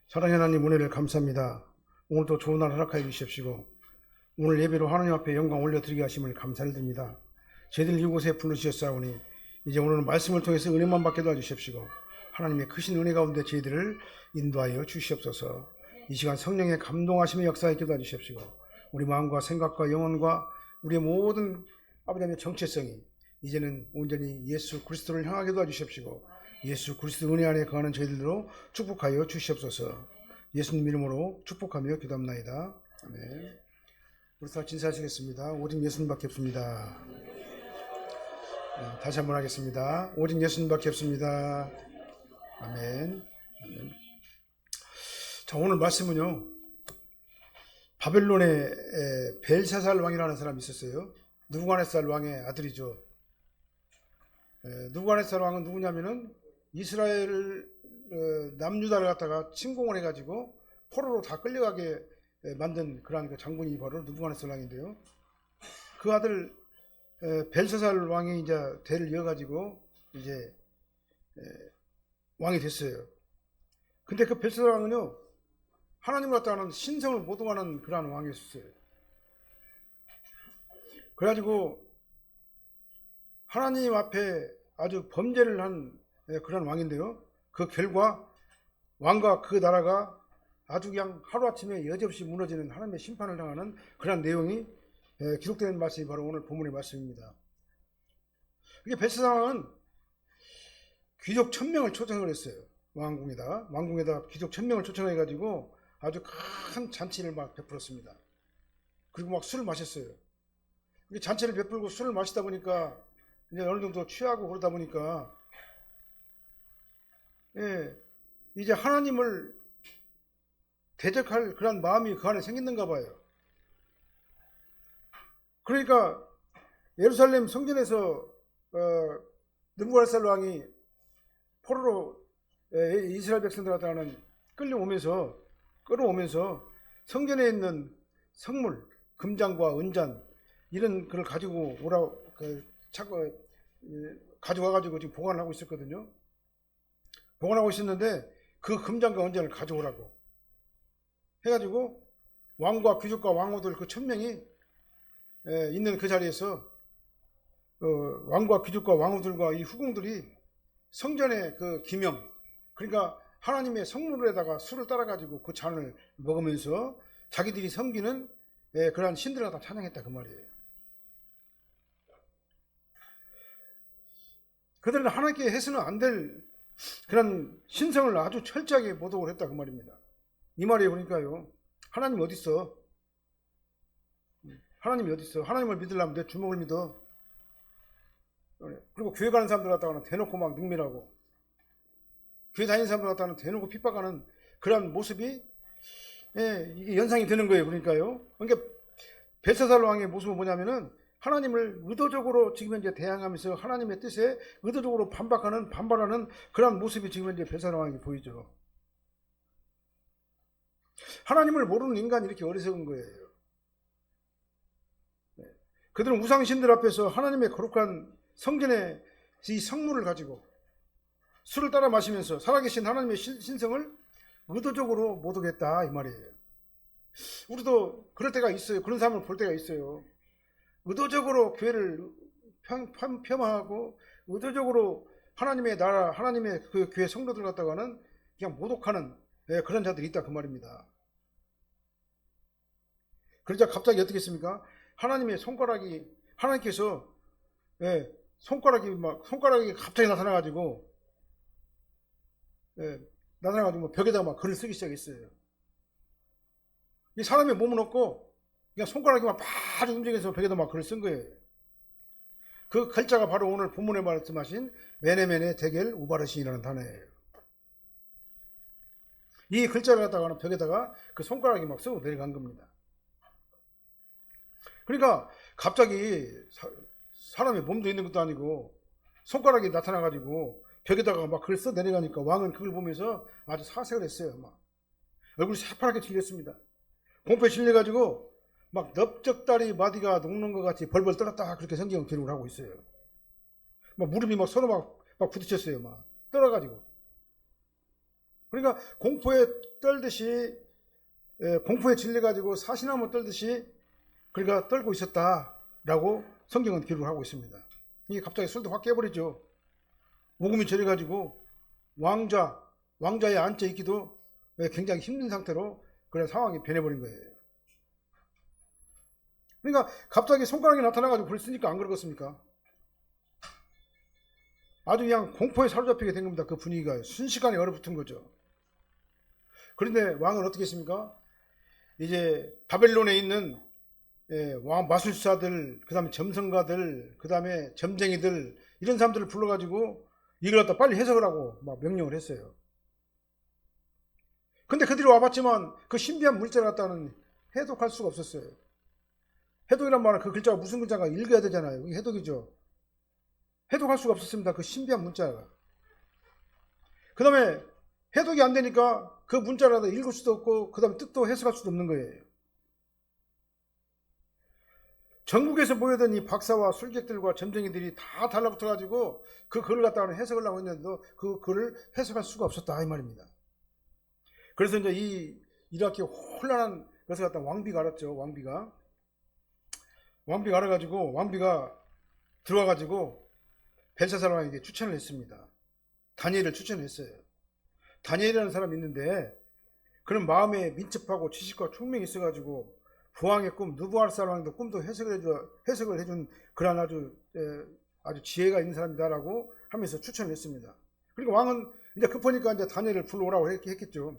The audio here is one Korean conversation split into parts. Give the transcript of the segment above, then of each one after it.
사랑의 하나님 은혜를 감사합니다. 오늘도 좋은 날 허락하여 주십시고 오늘 예배로 하나님 앞에 영광 올려드리게 하심을 감사를 드립니다. 저희들 이곳에 부르셨사오니 이제 오늘 말씀을 통해서 은혜만 받게 도와주십시고 하나님의 크신 은혜 가운데 저희들을 인도하여 주시옵소서. 이 시간 성령의 감동하심의 역사에 도와주십시고 우리 마음과 생각과 영혼과 우리의 모든 아버지의 정체성이 이제는 온전히 예수 그리스도를 향하게 도와주십시고 예수 그리스도 은혜 안에 거하는 저희들로 축복하여 주시옵소서. 예수님 이름으로 축복하며 기도합나이다. 아멘. 우리 다 진사하시겠습니다. 오직 예수님밖에 없습니다. 다시 한번 하겠습니다. 오직 예수님밖에 없습니다. 아멘. 아멘. 자, 오늘 말씀은요, 바벨론의 벨사살 왕이라는 사람이 있었어요. 느부갓네살 왕의 아들이죠. 느부갓네살 왕은 누구냐면은 이스라엘 남유다를 갖다가 침공을 해가지고 포로로 다 끌려가게 만든 그러한 장군이 바로 느부갓네살 왕인데요. 그 아들 벨사살 왕이 이제 대를 이어가지고 이제 왕이 됐어요. 근데 그 벨사살 왕은요, 하나님을 갖다가는 신성을 모독하는 그러한 왕이었어요. 그래가지고 하나님 앞에 아주 범죄를 한 그런 왕인데요. 그 결과 왕과 그 나라가 아주 그냥 하루아침에 여지없이 무너지는 하나님의 심판을 당하는 그런 내용이 기록된 말씀이 바로 오늘 본문의 말씀입니다. 이게 벨사살은 귀족 1000명을 초청을 했어요. 왕궁에다 귀족 1000명을 초청해가지고 아주 큰 잔치를 막 베풀었습니다. 그리고 막 술을 마셨어요. 잔치를 베풀고 술을 마시다 보니까 이제 어느 정도 취하고 그러다 보니까 이제 하나님을 대적할 그런 마음이 그 안에 생겼는가 봐요. 그러니까 예루살렘 성전에서 느부갓네살 왕이 포로로 이스라엘 백성들한테 끌어오면서 성전에 있는 성물, 금잔과 은잔 이런 걸 가지고 가져와가지고 지금 보관을 하고 있었거든요. 보관하고 있었는데 그 금잔과 은잔을 가져오라고 해가지고 왕과 귀족과 왕후들 그 1000명이 있는 그 자리에서 왕과 귀족과 왕후들과 이 후궁들이 성전의 그 기명, 그러니까 하나님의 성물에다가 술을 따라가지고 그 잔을 먹으면서 자기들이 섬기는 그러한 신들을 다 찬양했다 그 말이에요. 그들은 하나님께 해서는 안 될 그런 신성을 아주 철저하게 모독을 했다 그 말입니다. 이 말이에요. 그러니까요, 하나님 어디 있어? 하나님이 어디 있어? 하나님을 믿으려면 내 주먹을 믿어. 그리고 교회 가는 사람들 갖다가는 대놓고 막 능멸하고, 교회 다니는 사람들 갖다가는 대놓고 핍박하는 그런 모습이 이게 연상이 되는 거예요. 그러니까요. 그러니까 벨사살 왕의 모습은 뭐냐면은 하나님을 의도적으로 지금 현재 대항하면서 하나님의 뜻에 의도적으로 반발하는 그런 모습이 지금 현재 벨사살 왕에게 보이죠. 하나님을 모르는 인간이 이렇게 어리석은 거예요. 그들은 우상신들 앞에서 하나님의 거룩한 성전의 이 성물을 가지고 술을 따라 마시면서 살아계신 하나님의 신성을 의도적으로 모독했다 이 말이에요. 우리도 그럴 때가 있어요. 그런 사람을 볼 때가 있어요. 의도적으로 교회를 폄하하고 의도적으로 하나님의 나라, 하나님의 그 교회 성도들 갖다가는 그냥 모독하는 그런 자들이 있다 그 말입니다. 그러자 갑자기 어떻게 했습니까? 하나님의 손가락이, 하나님께서 손가락이 갑자기 나타나가지고 벽에다가 막 글을 쓰기 시작했어요. 이 사람의 몸은 없고 그냥 손가락이 막 아주 움직여서 벽에다 막 글을 쓴 거예요. 그 글자가 바로 오늘 본문에 말씀하신 메네메네 데겔 우바르신이라는 단어예요. 이 글자를 갖다가 벽에다가 그 손가락이 막 쓰고 내려간 겁니다. 그러니까 갑자기 사람의 몸도 있는 것도 아니고 손가락이 나타나가지고 벽에다가 막 글을 써 내려가니까 왕은 그걸 보면서 아주 사색을 했어요. 막 얼굴이 새파랗게 질렸습니다. 공포에 질려가지고 막 넓적다리 마디가 녹는 것 같이 벌벌 떨었다 그렇게 성경 기록을 하고 있어요. 막 무릎이 막 서로 막 부딪혔어요. 막 떨어가지고 그러니까 공포에 떨듯이, 공포에 질려가지고 사시나무 떨듯이 그러니까 떨고 있었다라고 성경은 기록을 하고 있습니다. 이게 갑자기 술도 확 깨버리죠. 오금이 저려가지고 왕자의 앉아 있기도 굉장히 힘든 상태로 그런 상황이 변해버린 거예요. 그러니까 갑자기 손가락이 나타나가지고 불을 쓰니까 안 그러겠습니까? 아주 그냥 공포에 사로잡히게 된 겁니다. 그 분위기가 순식간에 얼어붙은 거죠. 그런데 왕은 어떻게 했습니까? 이제 바벨론에 있는 왕 마술사들, 그 다음에 점성가들, 그 다음에 점쟁이들, 이런 사람들을 불러가지고 이걸 갖다 빨리 해석을 하고 막 명령을 했어요. 근데 그들이 와봤지만 그 신비한 문자를 갖다는 해독할 수가 없었어요. 해독이란 말은 그 글자가 무슨 글자가 읽어야 되잖아요. 이게 해독이죠. 해독할 수가 없었습니다. 그 신비한 문자가. 그 다음에 해독이 안 되니까 그 문자를 읽을 수도 없고 그 다음에 뜻도 해석할 수도 없는 거예요. 전국에서 모여든 이 박사와 술객들과 점쟁이들이 다 달라붙어가지고 그 글을 갖다가 해석을 하고 있는데 그 글을 해석할 수가 없었다 이 말입니다. 그래서 이제 이렇게 혼란한 것을 갖다 왕비가 알았죠. 왕비가 알아가지고 왕비가 들어와가지고 벨사살 왕에게 추천을 했습니다. 다니엘을 추천했어요. 다니엘이라는 사람이 있는데 그는 마음에 민첩하고 지식과 총명이 있어가지고 부왕의 꿈, 느부갓네살 왕도 꿈도 해석을 해준 그런 아주 지혜가 있는 사람이다라고 하면서 추천을 했습니다. 그러니까 왕은 이제 급하니까 이제 다니엘을 불러오라고 했겠죠.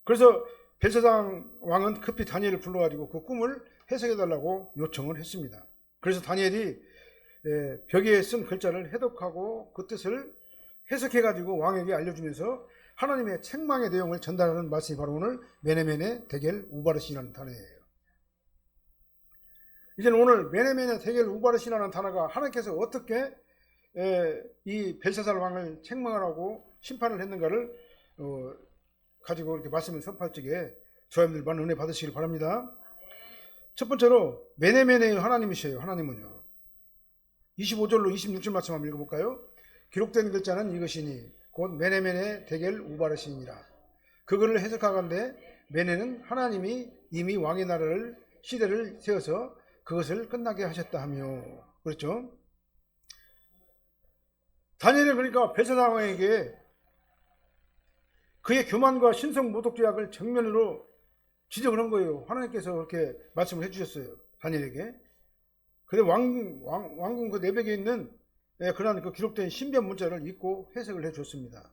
그래서 벨사살 왕은 급히 다니엘을 불러가지고 그 꿈을 해석해달라고 요청을 했습니다. 그래서 다니엘이 벽에 쓴 글자를 해독하고 그 뜻을 해석해가지고 왕에게 알려주면서 하나님의 책망의 내용을 전달하는 말씀이 바로 오늘 메네메네 데겔 우바르신이라는 단어예요. 이제는 오늘 메네메네 데겔 우바르신이라는 단어가 하나님께서 어떻게 이 벨사살 왕을 책망하라고 심판을 했는가를 가지고 이렇게 말씀을 선포할 적에 저희들 많은 은혜 받으시길 바랍니다. 첫 번째로 메네메네의 하나님이셔요. 하나님은요. 25절로 26절 말씀 한번 읽어볼까요? 기록된 글자는 이것이니 곧 메네메네 데겔 우바르신이라. 그거를 해석하건대 메네는 하나님이 이미 왕의 나라를 시대를 세워서 그것을 끝나게 하셨다 하며. 그렇죠? 다니엘은 그러니까 벨사살 왕에게 그의 교만과 신성 모독 죄악을 정면으로 지적을 한 거예요. 하나님께서 그렇게 말씀을 해주셨어요. 다니엘에게. 근데 왕궁 그 내벽에 있는 그러한 그 기록된 신비한 문자를 읽고 해석을 해줬습니다.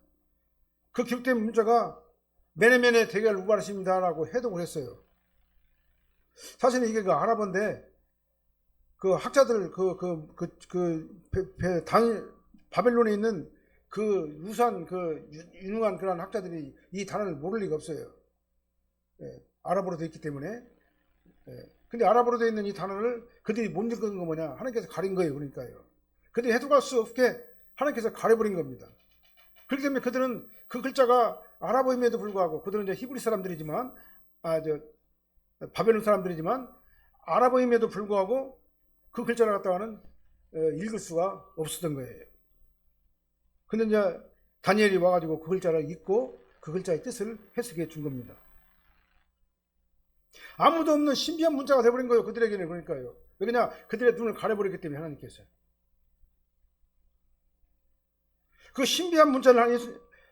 그 기록된 문자가 메네메네 데겔 우바르신이다라고 해독을 했어요. 사실은 이게 그 아랍어인데 그 학자들 바벨론에 있는 그 유능한 그런 학자들이 이 단어를 모를 리가 없어요. 아랍어로 되어 있기 때문에. 근데 아랍어로 되어 있는 이 단어를 그들이 못 읽은 거 뭐냐? 하나님께서 가린 거예요. 그러니까요. 근데 해독할 수 없게 하나님께서 가려버린 겁니다. 그렇기 때문에 그들은 그 글자가 아랍어임에도 불구하고 그들은 이제 히브리 사람들이지만 바벨론 사람들이지만 아랍어임에도 불구하고 그 글자를 갖다가는 읽을 수가 없었던 거예요. 근데 이제 다니엘이 와가지고 그 글자를 읽고 그 글자의 뜻을 해석해 준 겁니다. 아무도 없는 신비한 문자가 되어버린 거예요. 그들에게는. 그러니까요. 왜냐? 그들의 눈을 가려버렸기 때문에 하나님께서. 그 신비한 문자를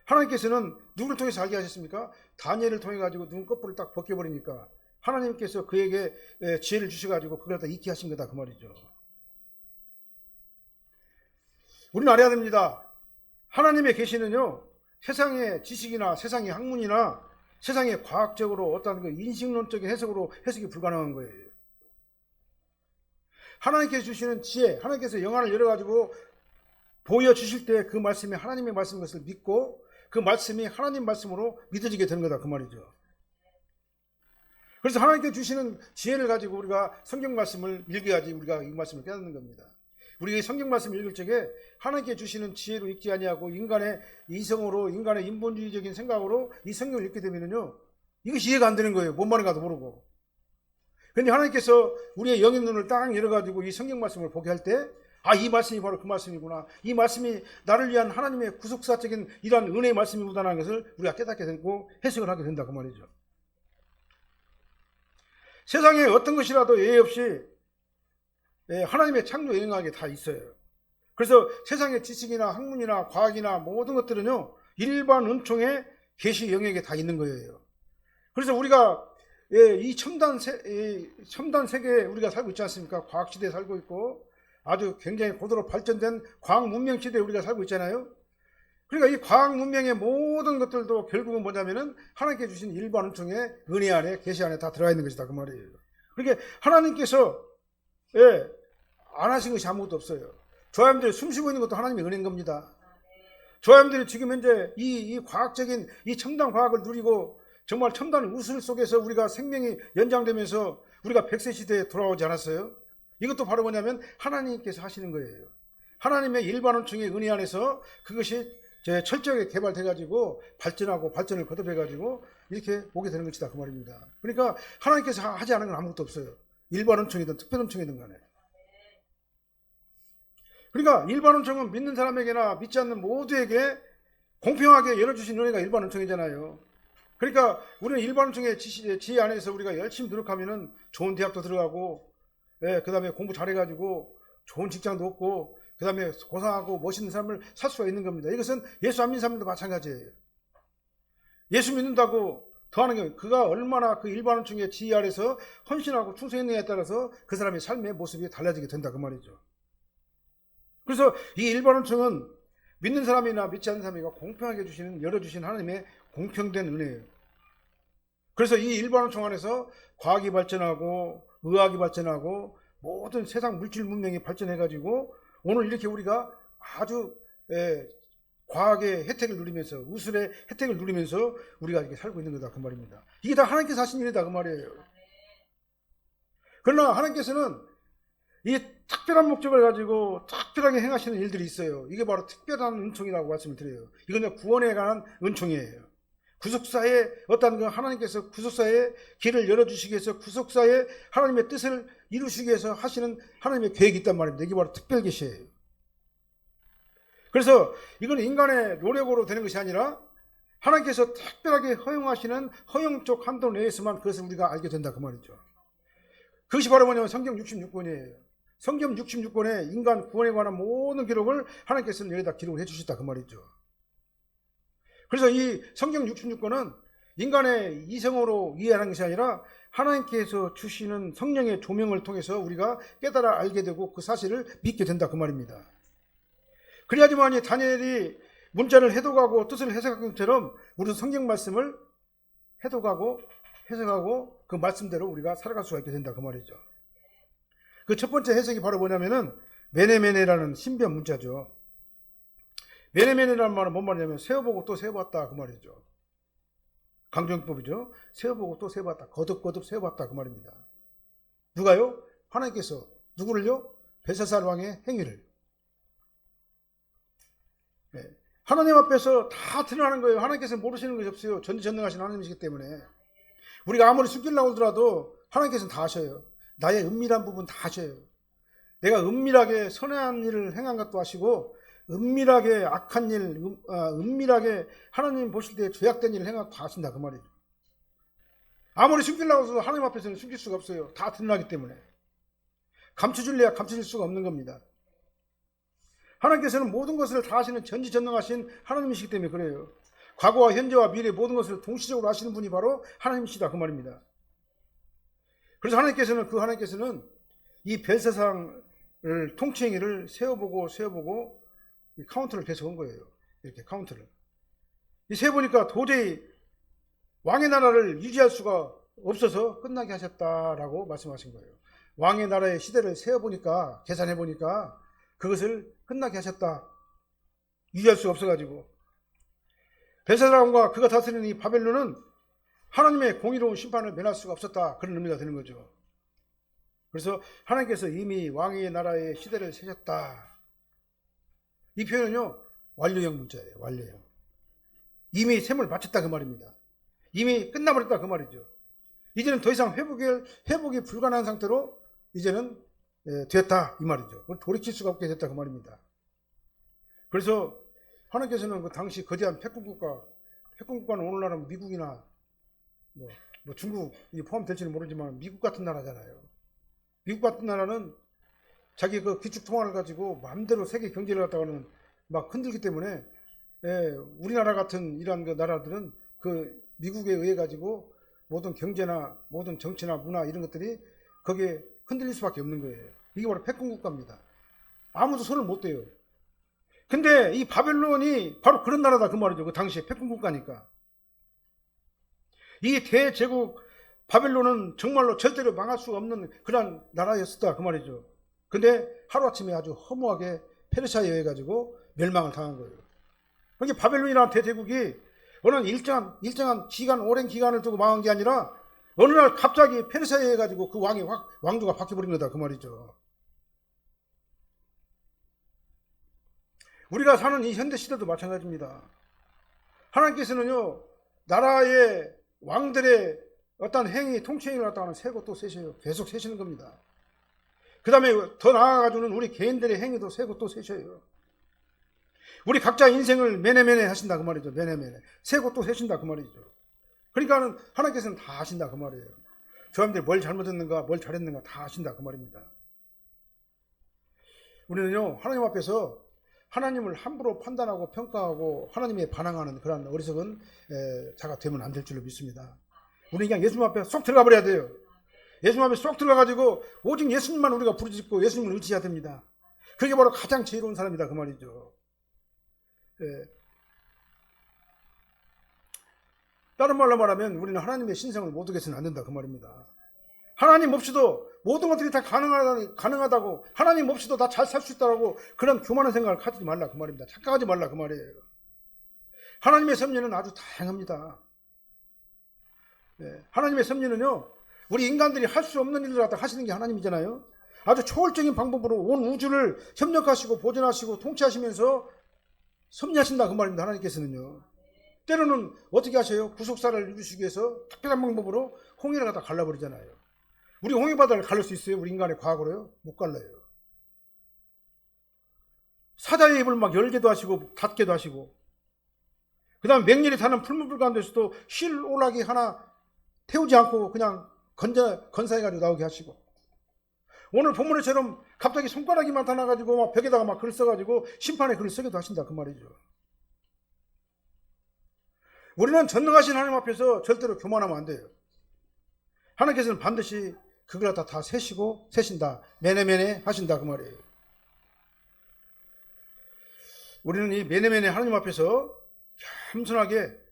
하나님께서는 누구를 통해서 알게 하셨습니까? 다니엘을 통해 가지고 눈꺼풀을 딱 벗겨버리니까 하나님께서 그에게 지혜를 주셔가지고 그걸 다 익히 하신 거다 그 말이죠. 우리는 알아야 됩니다. 하나님의 계시는요, 세상의 지식이나 세상의 학문이나 세상의 과학적으로 어떤 그 인식론적인 해석으로 해석이 불가능한 거예요. 하나님께서 주시는 지혜, 하나님께서 영안을 열어가지고 보여주실 때 그 말씀이 하나님의 말씀인 것을 믿고 그 말씀이 하나님 말씀으로 믿어지게 되는 거다 그 말이죠. 그래서 하나님께서 주시는 지혜를 가지고 우리가 성경 말씀을 읽어야지 우리가 이 말씀을 깨닫는 겁니다. 우리가 이 성경 말씀을 읽을 적에 하나님께 주시는 지혜로 읽지 아니하고 인간의 이성으로, 인간의 인본주의적인 생각으로 이 성경을 읽게 되면요, 이것이 이해가 안 되는 거예요. 뭔 말인가도 모르고. 그런데 하나님께서 우리의 영의 눈을 딱 열어가지고 이 성경 말씀을 보게 할 때 아, 이 말씀이 바로 그 말씀이구나. 이 말씀이 나를 위한 하나님의 구속사적인 이러한 은혜의 말씀이구나라는 것을 우리가 깨닫게 되고 해석을 하게 된다 그 말이죠. 세상에 어떤 것이라도 예외 없이 하나님의 창조 영역에 다 있어요. 그래서 세상의 지식이나 학문이나 과학이나 모든 것들은요, 일반 은총의 계시 영역에 다 있는 거예요. 그래서 우리가 이 첨단 세계에 우리가 살고 있지 않습니까? 과학 시대에 살고 있고 아주 굉장히 고도로 발전된 과학 문명 시대에 우리가 살고 있잖아요. 그러니까 이 과학 문명의 모든 것들도 결국은 뭐냐면은 하나님께 주신 일반 은총의 은혜 안에, 계시 안에 다 들어가 있는 것이다 그 말이에요. 그러니까 하나님께서 안 하신 것이 아무것도 없어요. 조합들이 숨쉬고 있는 것도 하나님의 은혜인 겁니다. 조합들이 지금 현재 이 과학적인 이 첨단 과학을 누리고 정말 첨단 우술 속에서 우리가 생명이 연장되면서 우리가 100세 시대에 돌아오지 않았어요? 이것도 바로 뭐냐면 하나님께서 하시는 거예요. 하나님의 일반 은총의 은혜 안에서 그것이 철저하게 개발돼가지고 발전하고 발전을 거듭해가지고 이렇게 오게 되는 것이다 그 말입니다. 그러니까 하나님께서 하지 않은 건 아무것도 없어요. 일반 은총이든 특별 은총이든 간에. 그러니까 일반 은총은 믿는 사람에게나 믿지 않는 모두에게 공평하게 열어주신 은혜가 일반 은총이잖아요. 그러니까 우리는 일반 은총의 지혜 안에서 우리가 열심히 노력하면은 좋은 대학도 들어가고, 그 다음에 공부 잘해가지고 좋은 직장도 얻고, 그 다음에 고상하고 멋있는 삶을 살 수가 있는 겁니다. 이것은 예수 안 믿는 사람들도 마찬가지예요. 예수 믿는다고 더하는 게 그가 얼마나 그 일반 은총의 지혜 아래서 헌신하고 충성했느냐에 따라서 그 사람의 삶의 모습이 달라지게 된다 그 말이죠. 그래서 이 일반 은총은 믿는 사람이나 믿지 않는 사람이 공평하게 열어주신 하나님의 공평된 은혜예요. 그래서 이 일반 은총 안에서 과학이 발전하고 의학이 발전하고 모든 세상 물질 문명이 발전해가지고 오늘 이렇게 우리가 아주 과학의 혜택을 누리면서 우술의 혜택을 누리면서 우리가 이렇게 살고 있는 거다 그 말입니다. 이게 다 하나님께서 하신 일이다 그 말이에요. 그러나 하나님께서는 이 특별한 목적을 가지고 특별하게 행하시는 일들이 있어요. 이게 바로 특별한 은총이라고 말씀을 드려요. 이건 구원에 관한 은총이에요. 구속사에 어떤 그 하나님께서 구속사에 길을 열어주시기 위해서 구속사에 하나님의 뜻을 이루시기 위해서 하시는 하나님의 계획이 있단 말입니다. 이게 바로 특별 계시예요. 그래서 이건 인간의 노력으로 되는 것이 아니라 하나님께서 특별하게 허용하시는 허용적 한도 내에서만 그것을 우리가 알게 된다 그 말이죠. 그것이 바로 뭐냐면 성경 66권이에요. 성경 66권에 인간 구원에 관한 모든 기록을 하나님께서는 여기다 기록을 해주셨다 그 말이죠. 그래서 이 성경 66권은 인간의 이성으로 이해하는 것이 아니라 하나님께서 주시는 성령의 조명을 통해서 우리가 깨달아 알게 되고 그 사실을 믿게 된다 그 말입니다. 그래야지만이 다니엘이 문자를 해독하고 뜻을 해석한 것처럼 우리도 성경 말씀을 해독하고 해석하고 그 말씀대로 우리가 살아갈 수가 있게 된다 그 말이죠. 그 첫 번째 해석이 바로 뭐냐면은 메네메네라는 신비한 문자죠. 메네메네라는 말은 뭔 말이냐면 세어보고 또 세어봤다 그 말이죠. 강정법이죠. 세어보고 또 세어봤다. 거듭거듭 세어봤다 그 말입니다. 누가요? 하나님께서 누구를요? 벨사살 왕의 행위를. 하나님 앞에서 다 드러나는 거예요. 하나님께서 모르시는 것이 없어요. 전지전능하신 하나님이시기 때문에. 우리가 아무리 숨기려고 하더라도 하나님께서는 다 아셔요. 나의 은밀한 부분 다 아셔요. 내가 은밀하게 선한 일을 행한 것도 아시고 은밀하게 악한 일, 은밀하게 하나님 보실 때 죄악된 일을 행한 것도 다 아신다 그 말이죠. 아무리 숨기려고 해도 하나님 앞에서는 숨길 수가 없어요. 다 드러나기 때문에. 감춰줄래야 감춰질 수가 없는 겁니다. 하나님께서는 모든 것을 다 아시는 전지전능하신 하나님이시기 때문에 그래요. 과거와 현재와 미래 모든 것을 동시적으로 아시는 분이 바로 하나님이시다 그 말입니다. 그래서 하나님께서는 이 벨사상을 통치행위를 세어보고 이 카운트를 계속 한 거예요. 이렇게 카운트를. 이 세어보니까 도저히 왕의 나라를 유지할 수가 없어서 끝나게 하셨다라고 말씀하신 거예요. 왕의 나라의 시대를 세어보니까 계산해보니까 그것을 끝나게 하셨다. 유지할 수가 없어가지고. 벨사살왕과 그가 다스리는 이 바벨론은 하나님의 공의로운 심판을 면할 수가 없었다. 그런 의미가 되는 거죠. 그래서 하나님께서 이미 왕의 나라의 시대를 세셨다. 이 표현은요, 완료형 문자예요. 완료형. 이미 셈을 마쳤다 그 말입니다. 이미 끝나버렸다 그 말이죠. 이제는 더 이상 회복이 불가능한 상태로 이제는 됐다 이 말이죠. 돌이킬 수가 없게 됐다 그 말입니다. 그래서 하나님께서는 그 당시 거대한 패권국가는 오늘날은 미국이나 뭐 중국이 포함될지는 모르지만 미국 같은 나라잖아요. 미국 같은 나라는 자기 그 기축 통화를 가지고 마음대로 세계 경제를 갖다가는 막 흔들기 때문에 우리나라 같은 이러한 그 나라들은 그 미국에 의해 가지고 모든 경제나 모든 정치나 문화 이런 것들이 거기에 흔들릴 수밖에 없는 거예요. 이게 바로 패권국가입니다. 아무도 손을 못 대요. 근데 이 바벨론이 바로 그런 나라다 그 말이죠. 그 당시에 패권국가니까. 이 대제국 바벨론은 정말로 절대로 망할 수 없는 그런 나라였었다 그 말이죠. 근데 하루아침에 아주 허무하게 페르시아에 의해 가지고 멸망을 당한 거예요. 그러니까 바벨론이라는 대제국이 어느 일정한 기간, 오랜 기간을 두고 망한 게 아니라 어느 날 갑자기 페르시아에 의해 가지고 그 왕조가 바뀌어버린 거다 그 말이죠. 우리가 사는 이 현대 시대도 마찬가지입니다. 하나님께서는요 나라의 왕들의 어떤 행위, 통치행위를 갖다가는 세고 또 세셔요. 계속 세시는 겁니다. 그 다음에 더 나아가지고는 우리 개인들의 행위도 세고 또 세셔요. 우리 각자 인생을 매네매네 하신다 그 말이죠. 매네매네. 세고 또 세신다 그 말이죠. 그러니까는 하나님께서는 다 아신다 그 말이에요. 저 사람들이 뭘 잘못했는가, 뭘 잘했는가 다 아신다 그 말입니다. 우리는요 하나님 앞에서 하나님을 함부로 판단하고 평가하고 하나님에 반항하는 그런 어리석은 자가 되면 안 될 줄로 믿습니다. 우리 그냥 예수님 앞에 쏙 들어가 버려야 돼요. 예수님 앞에 쏙 들어가가지고 오직 예수님만 우리가 부르짖고 예수님을 의지해야 됩니다. 그게 바로 가장 지혜로운 사람이다 그 말이죠. 다른 말로 말하면 우리는 하나님의 신성을 못 얻게서는 안 된다 그 말입니다. 하나님 없이도 모든 것들이 다 가능하다고 하나님 없이도 다 잘 살 수 있다고 그런 교만한 생각을 가지지 말라 그 말입니다. 착각하지 말라 그 말이에요. 하나님의 섭리는 아주 다양합니다. 하나님의 섭리는요 우리 인간들이 할 수 없는 일을 갖다 하시는 게 하나님이잖아요. 아주 초월적인 방법으로 온 우주를 협력하시고 보존하시고 통치하시면서 섭리하신다 그 말입니다. 하나님께서는요 때로는 어떻게 하셔요? 구속사를 이루시기 위해서 특별한 방법으로 홍해를 갖다 갈라버리잖아요. 우리 홍해바다를 갈릴 수 있어요? 우리 인간의 과거로요? 못 갈라요. 사자의 입을 막 열게도 하시고 닫게도 하시고 그 다음에 맹렬히 타는 풀무불 가운데서도 실오라기 하나 태우지 않고 그냥 건사해가지고 나오게 하시고 오늘 본문에처럼 갑자기 손가락이 나타나가지고 막 벽에다가 막 글 써가지고 심판의 글을 쓰기도 하신다 그 말이죠. 우리는 전능하신 하나님 앞에서 절대로 교만하면 안 돼요. 하나님께서는 반드시 그걸 다 세시고 세신다. 매네매네 하신다 그 말이에요. 우리는 이 매네매네 하나님 앞에서 겸손하게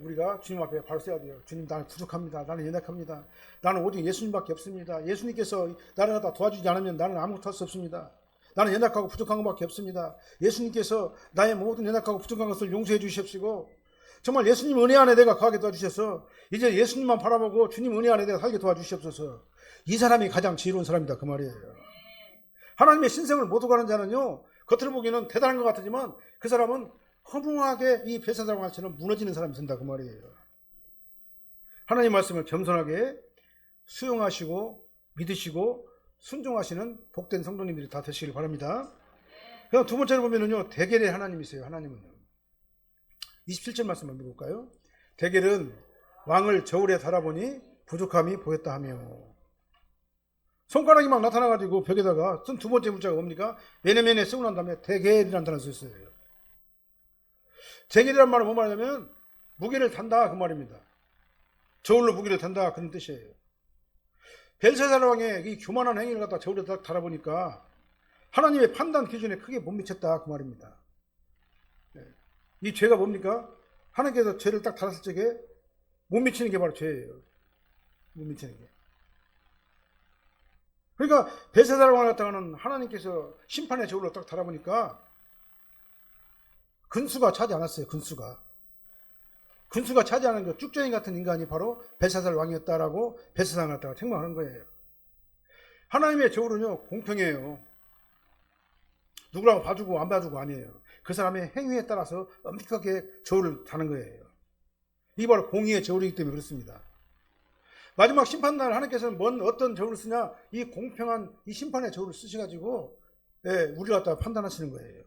우리가 주님 앞에 바로 서야 돼요. 주님 나는 부족합니다. 나는 연약합니다. 나는 오직 예수님밖에 없습니다. 예수님께서 나를 다 도와주지 않으면 나는 아무것도 할 수 없습니다. 나는 연약하고 부족한 것밖에 없습니다. 예수님께서 나의 모든 연약하고 부족한 것을 용서해 주십시고 정말 예수님 은혜 안에 내가 거하게 도와주셔서 이제 예수님만 바라보고 주님 은혜 안에 내가 살게 도와주시옵소서. 이 사람이 가장 지혜로운 사람이다 그 말이에요. 하나님의 신성을 못 오가는 자는요 겉으로 보기에는 대단한 것 같지만 그 사람은 허무하게 이 벨사살 왕처럼 무너지는 사람이 된다 그 말이에요. 하나님 말씀을 겸손하게 수용하시고 믿으시고 순종하시는 복된 성도님들이 다 되시길 바랍니다. 그럼 두 번째로 보면은요 대결의 하나님이세요. 하나님은요 27절 말씀 한번 볼까요? 대결은 왕을 저울에 달아보니 부족함이 보였다 하며 손가락이 막 나타나가지고 벽에다가 쓴 두 번째 문자가 뭡니까? 매네매네 쓰고 난 다음에 대결이라는 단어를 썼어요. 대결이란 말은 뭐 말하냐면 무게를 단다 그 말입니다. 저울로 무게를 단다 그런 뜻이에요. 벨사살 왕의 이 교만한 행위를 갖다 저울에 딱 달아보니까 하나님의 판단 기준에 크게 못 미쳤다 그 말입니다. 이 죄가 뭡니까? 하나님께서 죄를 딱 달았을 적에 못 미치는 게 바로 죄예요. 못 미치는 게. 그러니까 벨사살 왕을 갖다가는 하나님께서 심판의 저울로 딱 달아보니까 근수가 차지 않았어요. 근수가 차지하는 그 쭉정이 같은 인간이 바로 벨사살 왕이었다라고 벨사살을 갖다가 책망하는 거예요. 하나님의 저울은요 공평해요. 누구라고 봐주고 안 봐주고 아니에요. 그 사람의 행위에 따라서 엄격하게 저울을 다는 거예요. 이 바로 공의의 저울이기 때문에 그렇습니다. 마지막 심판날 하나님께서는 어떤 저울을 쓰냐? 이 공평한 이 심판의 저울을 쓰셔가지고 우리를 갖다 판단하시는 거예요.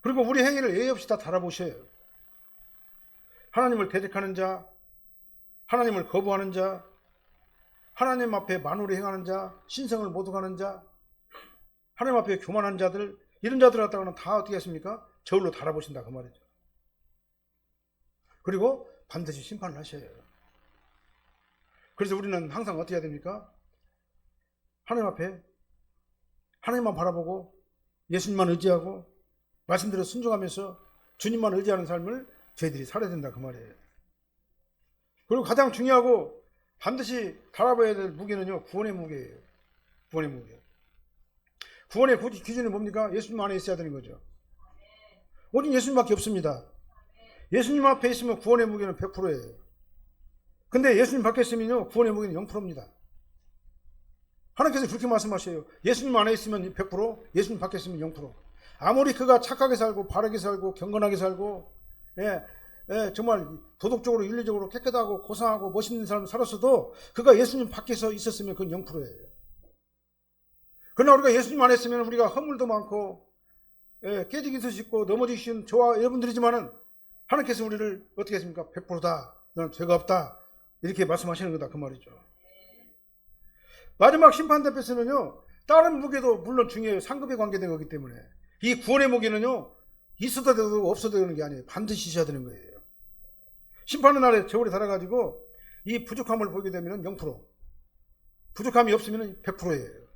그리고 우리 행위를 예의 없이 다 달아보셔요. 하나님을 대적하는 자, 하나님을 거부하는 자, 하나님 앞에 만우리 행하는 자, 신성을 모독하는 자, 하나님 앞에 교만한 자들, 이런 자들 갖다가는 다 어떻게 하십니까? 저울로 달아보신다 그 말이죠. 그리고 반드시 심판을 하셔요. 그래서 우리는 항상 어떻게 해야 됩니까? 하나님 앞에 하나님만 바라보고 예수님만 의지하고 말씀대로 순종하면서 주님만 의지하는 삶을 저희들이 살아야 된다 그 말이에요. 그리고 가장 중요하고 반드시 달아봐야 될 무게는요, 구원의 무게예요. 구원의 무게. 구원의 기준이 뭡니까? 예수님 안에 있어야 되는 거죠. 오직 예수님밖에 없습니다. 예수님 앞에 있으면 구원의 무게는 100%예요. 근데 예수님 밖에 있으면요, 구원의 무게는 0%입니다. 하나님께서 그렇게 말씀하셔요. 예수님 안에 있으면 100%, 예수님 밖에 있으면 0%. 아무리 그가 착하게 살고 바르게 살고 경건하게 살고 정말 도덕적으로 윤리적으로 깨끗하고 고상하고 멋있는 삶을 살았어도 그가 예수님 밖에서 있었으면 그건 0%예요. 그러나 우리가 예수님 안에 있으면 우리가 허물도 많고 깨지기도 쉽고 넘어지기 쉬운 저와 여러분들이지만은 하나님께서 우리를 어떻게 했습니까? 100%다. 너는 죄가 없다. 이렇게 말씀하시는 거다 그 말이죠. 마지막 심판대 앞에서는요, 다른 무게도 물론 중요해요. 상급에 관계된 거기 때문에 이 구원의 무게는요, 있어도 되고 없어도 되는 게 아니에요. 반드시 있어야 되는 거예요. 심판의 날에 저울에 달아가지고 이 부족함을 보게 되면 0%, 부족함이 없으면 100%예요.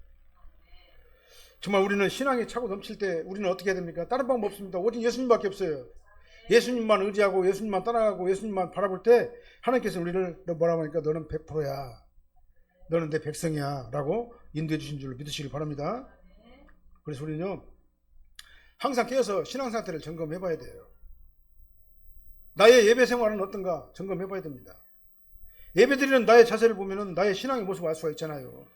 정말 우리는 신앙이 차고 넘칠 때 우리는 어떻게 해야 됩니까? 다른 방법 없습니다. 오직 예수님밖에 없어요. 예수님만 의지하고 예수님만 따라가고 예수님만 바라볼 때 하나님께서 우리를 뭐라고 하니까 너는 100%야. 너는 내 백성이야. 라고 인도해 주신 줄로 믿으시길 바랍니다. 그래서 우리는요, 항상 깨어서 신앙 상태를 점검해 봐야 돼요. 나의 예배 생활은 어떤가 점검해 봐야 됩니다. 예배 드리는 나의 자세를 보면은 나의 신앙의 모습을 알 수가 있잖아요.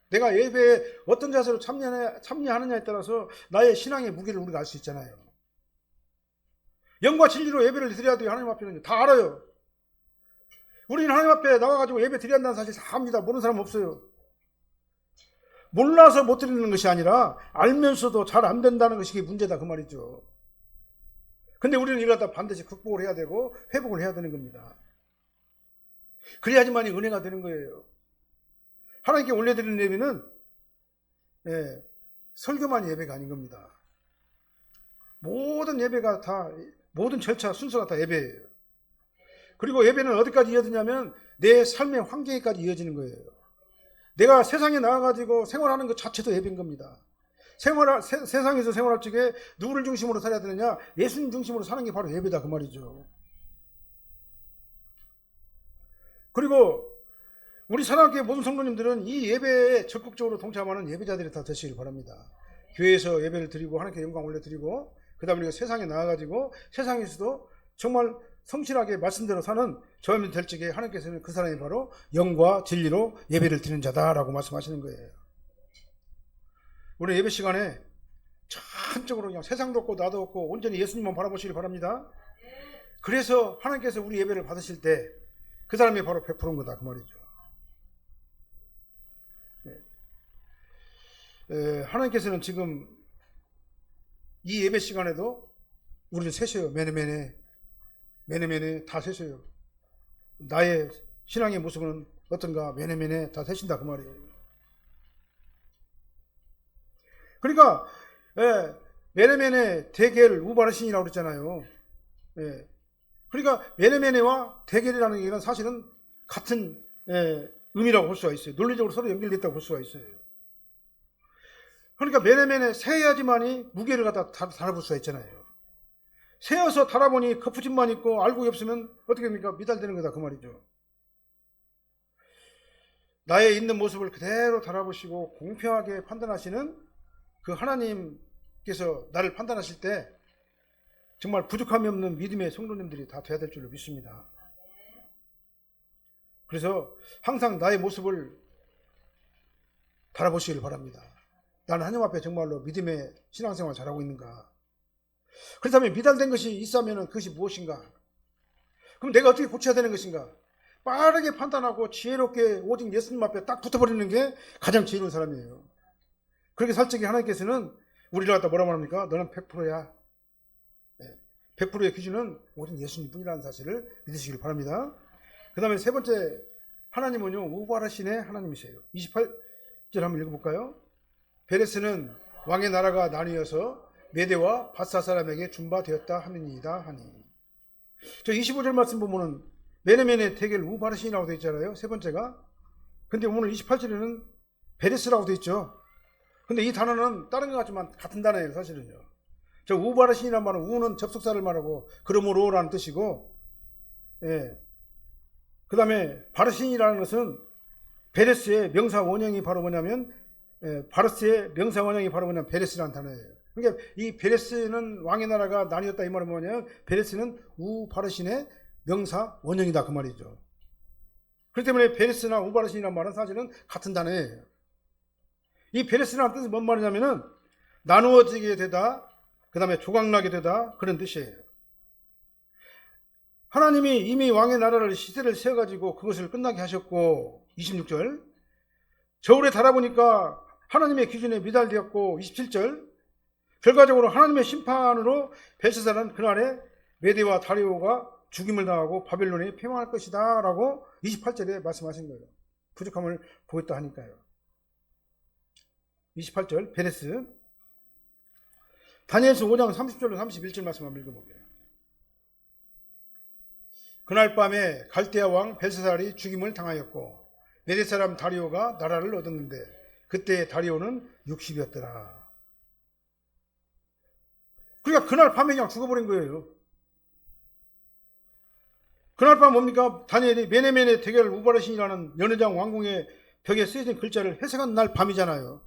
내가 예배에 어떤 자세로 참여하느냐에 따라서 나의 신앙의 무게를 우리가 알 수 있잖아요. 영과 진리로 예배를 드려야 돼요. 하나님 앞에는 다 알아요. 우리는 하나님 앞에 나와가지고 예배 드려야 한다는 사실 다 압니다. 모르는 사람 없어요. 몰라서 못 드리는 것이 아니라 알면서도 잘 안 된다는 것이 문제다 그 말이죠. 근데 우리는 이걸 갖다 반드시 극복을 해야 되고 회복을 해야 되는 겁니다. 그래야지만이 은혜가 되는 거예요. 하나님께 올려드리는 예배는 설교만 예배가 아닌 겁니다. 모든 예배가 다, 모든 절차 순서가 다 예배예요. 그리고 예배는 어디까지 이어지냐면 내 삶의 환경에까지 이어지는 거예요. 내가 세상에 나와가지고 생활하는 것 자체도 예배인 겁니다. 세상에서 생활할 적에 누구를 중심으로 살아야 되느냐? 예수님 중심으로 사는 게 바로 예배다 그 말이죠. 그리고 우리 사랑교회 모든 성도님들은 이 예배에 적극적으로 동참하는 예배자들이 다 되시길 바랍니다. 교회에서 예배를 드리고 하나님께 영광 올려드리고 그 다음에 우리가 세상에 나와가지고 세상에서도 정말 성실하게 말씀대로 사는 저희들 될 적에 하나님께서는 그 사람이 바로 영과 진리로 예배를 드리는 자다라고 말씀하시는 거예요. 우리 예배 시간에 전적으로 그냥 세상도 없고 나도 없고 온전히 예수님만 바라보시길 바랍니다. 그래서 하나님께서 우리 예배를 받으실 때 그 사람이 바로 100%인 거다 그 말이죠. 하나님께서는 지금 이 예배 시간에도 우리를 세셔요. 매네매네 다 세셔요. 나의 신앙의 모습은 어떤가 매네매네 다 세신다 그 말이에요. 그러니까 매네매네 대겔 우바르신이라고 그랬잖아요. 그러니까 매네매네와 대겔이라는 얘기는 사실은 같은 의미라고 볼 수가 있어요. 논리적으로 서로 연결됐다고 볼 수가 있어요. 그러니까 매네매네 세야지만이 무게를 갖다 달아볼 수가 있잖아요. 세어서 달아보니 거푸짐만 있고 알고 없으면 어떻게 됩니까? 미달되는 거다 그 말이죠. 나의 있는 모습을 그대로 달아보시고 공평하게 판단하시는 그 하나님께서 나를 판단하실 때 정말 부족함이 없는 믿음의 성도님들이 다 돼야 될 줄로 믿습니다. 그래서 항상 나의 모습을 달아보시길 바랍니다. 나는 하나님 앞에 정말로 믿음의 신앙생활 잘하고 있는가? 그렇다면 미달된 것이 있으면 그것이 무엇인가? 그럼 내가 어떻게 고쳐야 되는 것인가? 빠르게 판단하고 지혜롭게 오직 예수님 앞에 딱 붙어버리는 게 가장 지혜로운 사람이에요. 그렇게 살적히 하나님께서는 우리를 갖다 뭐라 말합니까? 너는 100%야. 100%의 기준은 오직 예수님뿐이라는 사실을 믿으시길 바랍니다. 그 다음에 세 번째, 하나님은요 우발하신의 하나님이세요. 28절 한번 읽어볼까요? 베레스는 왕의 나라가 나뉘어서 메대와 바사 사람에게 준바되었다 하느니이다 하니. 저 25절 말씀 보면은 메네메네 대겔 우바르신이라고 되어 있잖아요. 세 번째가. 근데 오늘 28절에는 베레스라고 되어 있죠. 근데 이 단어는 다른 것 같지만 같은 단어예요, 사실은요. 저 우바르신이라는 말은 우는 접속사를 말하고 그러므로라는 뜻이고, 예. 그 다음에 바르신이라는 것은 베레스의 명사 원형이 바로 뭐냐면, 바르스의 명사 원형이 바로 뭐냐면 베레스라는 단어예요. 그러니까 이 베레스는 왕의 나라가 나뉘었다 이 말은 뭐냐면 베레스는 우바르신의 명사 원형이다 그 말이죠. 그렇기 때문에 베레스나 우바르신이라는 말은 사실은 같은 단어예요. 이 베레스라는 뜻은 뭔 말이냐면은 나누어지게 되다, 그 다음에 조각나게 되다, 그런 뜻이에요. 하나님이 이미 왕의 나라를 시대를 세워가지고 그것을 끝나게 하셨고, 26절 저울에 달아보니까 하나님의 기준에 미달되었고, 27절 결과적으로 하나님의 심판으로 벨사살은 그날에 메대와 다리오가 죽임을 당하고 바벨론에 패망할 것이다 라고 28절에 말씀하신 거예요. 부족함을 보였다 하니까요. 28절 베레스. 다니엘서 5장 30절로 31절 말씀 한번 읽어볼게요. 그날 밤에 갈대아 왕 벨사살이 죽임을 당하였고 메대 사람 다리오가 나라를 얻었는데 그때 다리오는 60이었더라. 그러니까 그날 밤에 그냥 죽어버린 거예요. 그날 밤 뭡니까? 다니엘이 메네메네 대겔 우바르신이라는 연회장 왕궁의 벽에 쓰여진 글자를 해석한 날 밤이잖아요.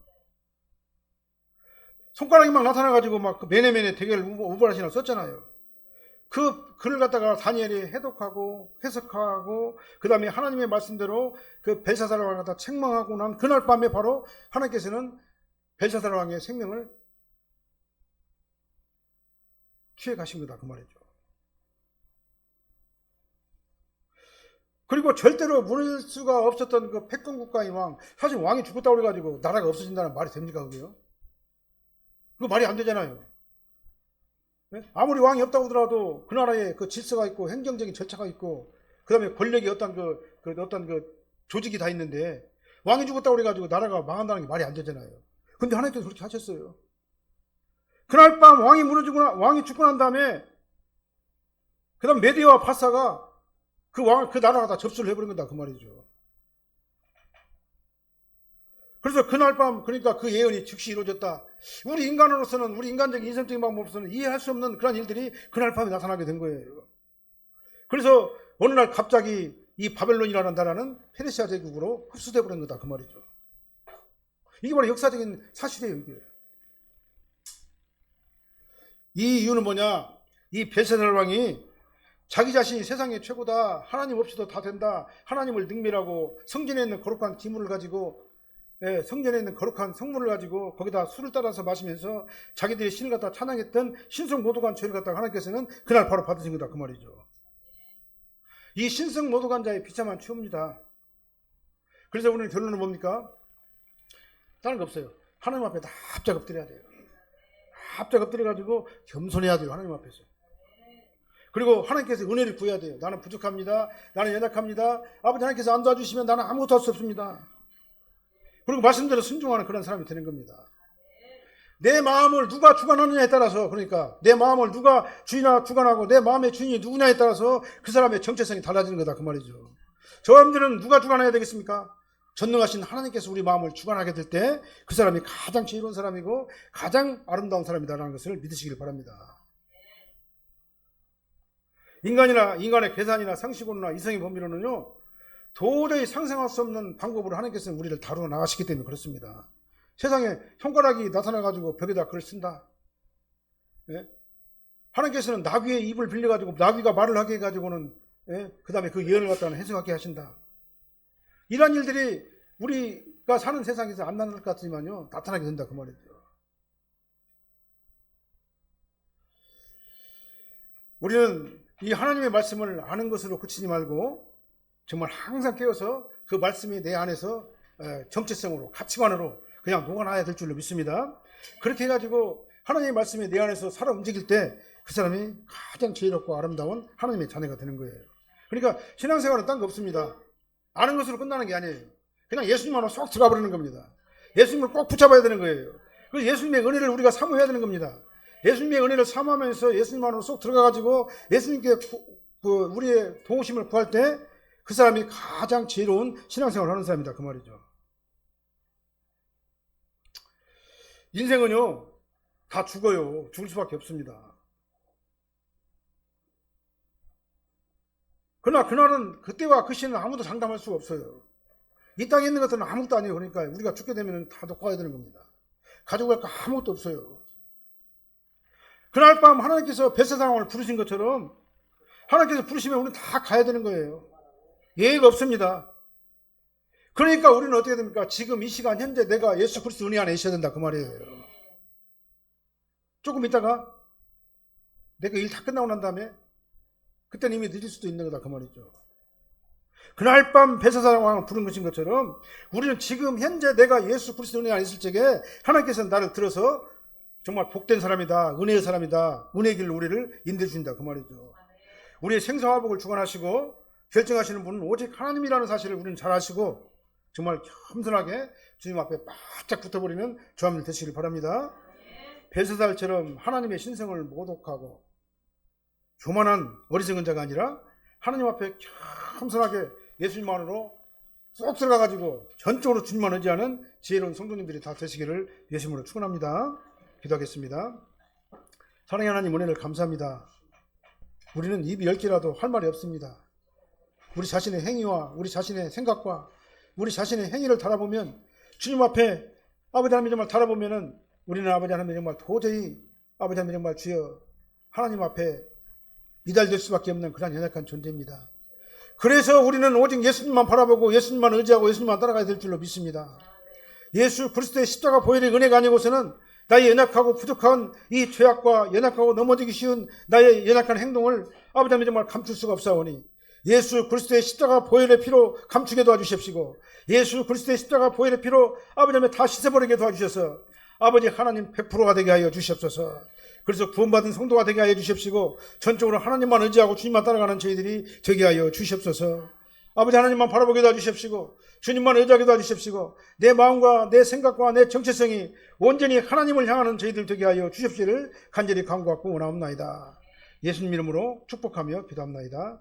손가락이 막 나타나가지고 막 메네메네 대겔 우바르신이라고 썼잖아요. 그 글을 갖다가 다니엘이 해독하고 해석하고 그 다음에 하나님의 말씀대로 그 벨사살 왕을 갖다 책망하고 난 그날 밤에 바로 하나님께서는 벨사살 왕의 생명을 취해 가신 거다 그 말이죠. 그리고 절대로 무너질 수가 없었던 그 패권 국가의 왕, 사실 왕이 죽었다고 그래가지고 나라가 없어진다는 말이 됩니까 그게요? 그거 말이 안 되잖아요. 아무리 왕이 없다고 하더라도 그 나라에 그 질서가 있고 행정적인 절차가 있고 그 다음에 권력이 어떤 그 조직이 다 있는데 왕이 죽었다고 그래가지고 나라가 망한다는 게 말이 안 되잖아요. 근데 하나님께서 그렇게 하셨어요. 그날 밤 왕이 죽고 난 다음에 그 다음 메대와 바사가 그 나라가 다 접수를 해버린 거다 그 말이죠. 그래서 그날 밤 그러니까 그 예언이 즉시 이루어졌다. 우리 인간으로서는 우리 인간적인 인성적인 방법으로서는 이해할 수 없는 그런 일들이 그날 밤에 나타나게 된 거예요. 그래서 어느 날 갑자기 이 바벨론이라는 나라는 페르시아 제국으로 흡수돼 버린 거다 그 말이죠. 이게 바로 역사적인 사실이에요. 이게. 이 이유는 뭐냐? 이 벨사살 왕이 자기 자신이 세상의 최고다, 하나님 없이도 다 된다, 하나님을 능멸하고 성전에 있는 거룩한 기물을 가지고 성전에 있는 거룩한 성물을 가지고 거기다 술을 따라서 마시면서 자기들이 신을 갖다 찬양했던 신성 모독한 죄를 갖다가 하나님께서는 그날 바로 받으신 거다 그 말이죠. 이 신성 모독한 자의 비참한 추업니다. 그래서 오늘 결론은 뭡니까? 다른 거 없어요. 하나님 앞에 다 합작 엎드려야 돼요. 합작 엎드려가지고 겸손해야 돼요. 하나님 앞에서. 그리고 하나님께서 은혜를 구해야 돼요. 나는 부족합니다. 나는 연약합니다. 아버지 하나님께서 안 도와주시면 나는 아무것도 할 수 없습니다. 그리고 말씀대로 순종하는 그런 사람이 되는 겁니다. 내 마음을 누가 주관하느냐에 따라서, 그러니까 내 마음을 누가 주관하고 내 마음의 주인이 누구냐에 따라서 그 사람의 정체성이 달라지는 거다 그 말이죠. 저함들은 누가 주관해야 되겠습니까? 전능하신 하나님께서 우리 마음을 주관하게 될 때 그 사람이 가장 지혜로운 사람이고 가장 아름다운 사람이다라는 것을 믿으시길 바랍니다. 인간의 계산이나 상식으로나 이성의 범위로는요 도저히 상상할 수 없는 방법으로 하나님께서는 우리를 다루어 나가시기 때문에 그렇습니다. 세상에 손가락이 나타나가지고 벽에다 글을 쓴다. 예? 하나님께서는 나귀의 입을 빌려가지고 나귀가 말을 하게 해가지고는 그 다음에 그 예언을 갖다가 해석하게 하신다. 이런 일들이 우리가 사는 세상에서 안 나타날 것 같지만요 나타나게 된다 그 말이죠. 우리는 이 하나님의 말씀을 아는 것으로 그치지 말고 정말 항상 깨어서 그 말씀이 내 안에서 정체성으로 가치관으로 그냥 녹아나야 될 줄로 믿습니다. 그렇게 해가지고 하나님의 말씀이 내 안에서 살아 움직일 때 그 사람이 가장 지혜롭고 아름다운 하나님의 자녀가 되는 거예요. 그러니까 신앙생활은 딴 거 없습니다. 아는 것으로 끝나는 게 아니에요. 그냥 예수님만으로 쏙 들어가 버리는 겁니다. 예수님을 꼭 붙잡아야 되는 거예요. 그래서 예수님의 은혜를 우리가 사모해야 되는 겁니다. 예수님의 은혜를 사모하면서 예수님만으로 쏙 들어가가지고 예수님께 우리의 도우심을 구할 때 그 사람이 가장 지혜로운 신앙생활을 하는 사람이다 그 말이죠. 인생은요 다 죽어요. 죽을 수밖에 없습니다. 그러나 그날은 그때와 그 시는 아무도 장담할 수가 없어요. 이 땅에 있는 것들은 아무것도 아니에요. 그러니까 우리가 죽게 되면 다 놓고 가야 되는 겁니다. 가지고 갈 거 아무것도 없어요. 그날 밤 하나님께서 벳세다왕을 부르신 것처럼 하나님께서 부르시면 우리는 다 가야 되는 거예요. 예의가 없습니다. 그러니까 우리는 어떻게 됩니까? 지금 이 시간 현재 내가 예수 그리스도 은혜 안에 있어야 된다 그 말이에요. 조금 있다가 내가 일 다 끝나고 난 다음에 그때는 이미 늦을 수도 있는 거다 그 말이죠. 그날 밤 벳세다왕을 부른 것처럼 우리는 지금 현재 내가 예수 그리스도 은혜 안에 있을 적에 하나님께서 나를 들어서 정말 복된 사람이다, 은혜의 사람이다, 은혜의 길로 우리를 인도해 주신다 그 말이죠. 우리의 생사화복을 주관하시고 결정하시는 분은 오직 하나님이라는 사실을 우리는 잘 아시고 정말 겸손하게 주님 앞에 바짝 붙어버리는 저함들 되시길 바랍니다. 벳세다처럼 하나님의 신성을 모독하고 교만한 어리석은 자가 아니라 하나님 앞에 겸손하게 예수님만으로 쏙 들어가가지고 전적으로 주님만 의지하는 지혜로운 성도님들이 다 되시기를 예수님으로 축원합니다. 기도하겠습니다. 사랑의 하나님 은혜를 감사합니다. 우리는 입이 10개라도 할 말이 없습니다. 우리 자신의 행위와 우리 자신의 생각과 우리 자신의 행위를 달아보면 주님 앞에 아버지 하나님 정말 달아보면은 우리는 아버지 하나님 정말 도저히 아버지 하나님 정말 주여 하나님 앞에 이달될 수밖에 없는 그런 연약한 존재입니다. 그래서 우리는 오직 예수님만 바라보고 예수님만 의지하고 예수님만 따라가야 될 줄로 믿습니다. 예수 그리스도의 십자가 보혈의 은혜가 아니고서는 나의 연약하고 부족한 이 죄악과 연약하고 넘어지기 쉬운 나의 연약한 행동을 아버지 하나님 정말 감출 수가 없사오니 예수 그리스도의 십자가 보혈의 피로 감추게 도와주십시고 예수 그리스도의 십자가 보혈의 피로 아버지 하나님 다 씻어버리게 도와주셔서 아버지 하나님 100%가 되게 하여 주시옵소서. 그래서 구원받은 성도가 되게 하여 주십시고 전적으로 하나님만 의지하고 주님만 따라가는 저희들이 되게 하여 주시옵소서. 아버지 하나님만 바라보게 도와주십시고 주님만 의지하게 도와주십시고 내 마음과 내 생각과 내 정체성이 온전히 하나님을 향하는 저희들 되게 하여 주십시를 간절히 간구하고 원하옵나이다. 예수님 이름으로 축복하며 기도합나이다.